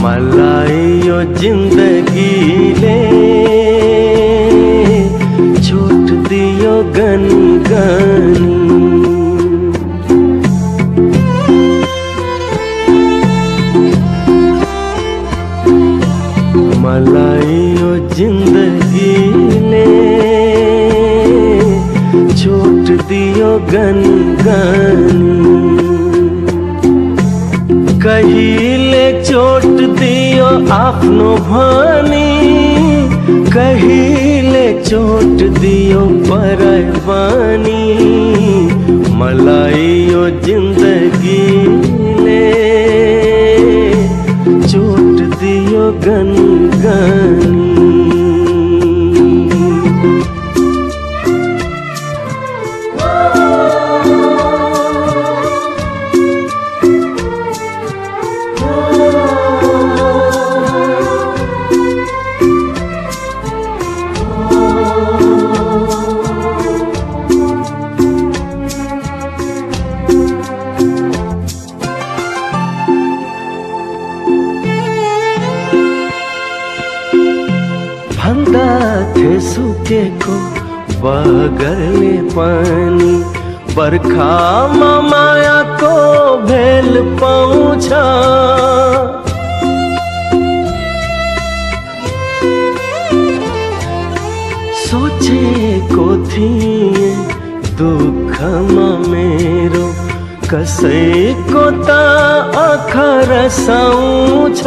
मलाई यो जिन्दगीले छुट दियो गनगनी। मलाई यो जिन्दगीले छुट दियो गनगनी। कहिले चोट दियो आफ्नो भनी, कहिले चोट दियो पराई बानी। मलाई यो जिन्दगीले चोट दियो गनगनी। भन्दा थे सुकेको बगरले पानी, बर्खामा मायाको भेल पाउँछ। सोचेको थिएँ दुःखमा मेरो कसैको त आँखा रसाउँछ।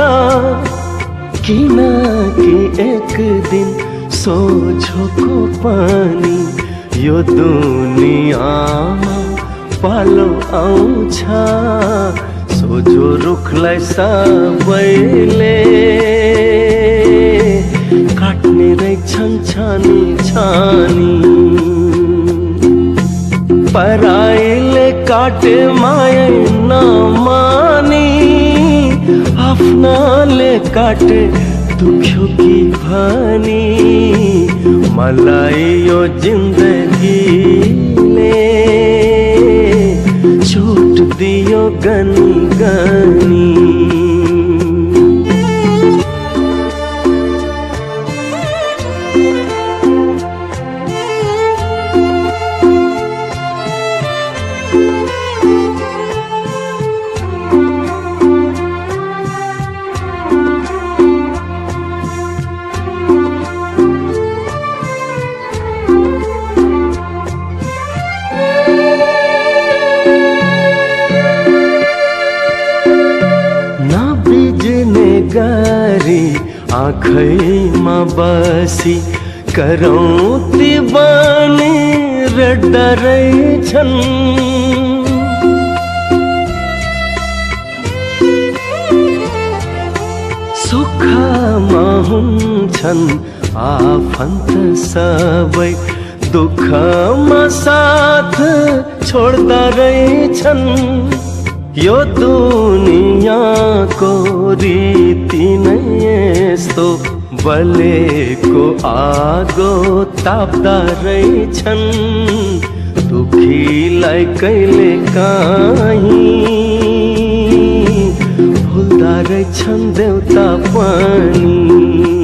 किनकि एक दिन सोझोको पानी यो दुनियाँमा पालो आउँछ। सोझो रुखलाई सबैले काट्ने रहेछन् छानी छानी। पराईले काटे माया नमानी, आफ्नाले काटे दुख्यो कि भनी। मलाई यो जिन्दगीले छुट दियो गनगनी। गरी आँखैमा बसी करौँती बनेर डरैछन्। सुखमा हुन्छन् आफन्त सबै, दुःखमा साथ छोड्दा रहेछन्। यो दुनियाँको रीति नै यस्तो, बलेको आगो ताप्दा रहेछन्। दुखीलाई कहिले काहीँ भुल्दा रहेछन् देउता पनि।